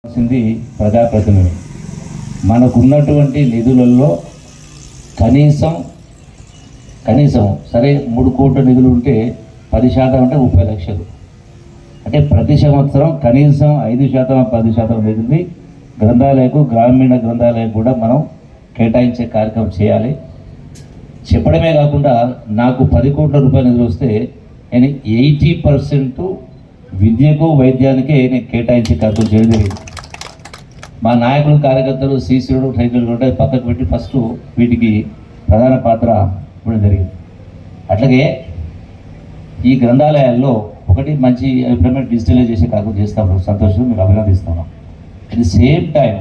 సింది ప్రజాప్రతినిధులు మనకున్నటువంటి నిధులలో కనీసం సరే 3 కోట్ల నిధులు ఉంటే 10% అంటే 30 లక్షలు అంటే ప్రతి సంవత్సరం కనీసం 5% 10% నిధుల్ని గ్రంథాలయకు గ్రామీణ గ్రంథాలయం కూడా మనం కేటాయించే కార్యక్రమం చేయాలి. చెప్పడమే కాకుండా నాకు 10 కోట్ల రూపాయల నిధులు వస్తే నేను 80% విద్యకు వైద్యానికే నేను కేటాయించే కార్యక్రమం చేయడం జరిగింది. మా నాయకులు కార్యకర్తలు సీసీలు ట్రైన్లు కూడా పక్కకు పెట్టి ఫస్ట్ వీటికి ప్రధాన పాత్ర ఇవ్వడం జరిగింది. అట్లాగే ఈ గ్రంథాలయాల్లో ఒకటి మంచి అభిప్రాయం డిజిటలైజ్ చేసే కార్యక్రమం చేస్తాము, సంతోషం, మీకు అభినందిస్తున్నాం. అట్ ది సేమ్ టైం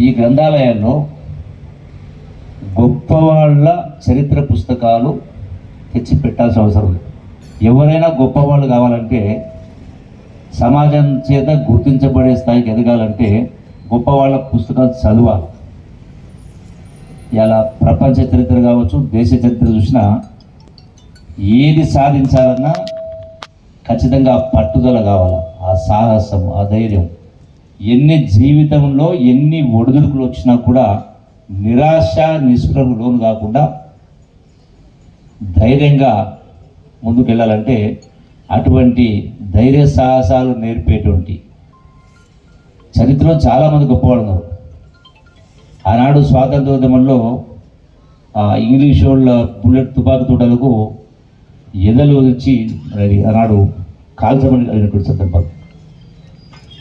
ఈ గ్రంథాలయాల్లో గొప్పవాళ్ళ చరిత్ర పుస్తకాలు తెచ్చి పెట్టాల్సిన అవసరం ఉంది. ఎవరైనా గొప్పవాళ్ళు కావాలంటే, సమాజం చేత గుర్తించబడే స్థాయికి ఎదగాలంటే గొప్పవాళ్ళ పుస్తకాలు చదవాలి. ఇలా ప్రపంచ చరిత్ర కావచ్చు, దేశ చరిత్ర చూసినా ఏది సాధించాలన్నా ఖచ్చితంగా పట్టుదల కావాలి, ఆ సాహసం, ఆ ధైర్యం. ఎన్ని జీవితంలో ఎన్ని ఒడిదుడుకులు వచ్చినా కూడా నిరాశ నిస్పృహకు లోను కాకుండా ధైర్యంగా ముందుకు వెళ్ళాలంటే అటువంటి ధైర్య సాహసాలు నేర్పేటువంటి చరిత్రలో చాలామంది గొప్పవాళ్ళు ఉన్నారు. ఆనాడు స్వాతంత్రోద్యమంలో ఇంగ్లీష్ వాళ్ళ బుల్లెట్ తుపాకు తోటలకు ఎదలు వచ్చి ఆనాడు కాల్చమని సందర్భం.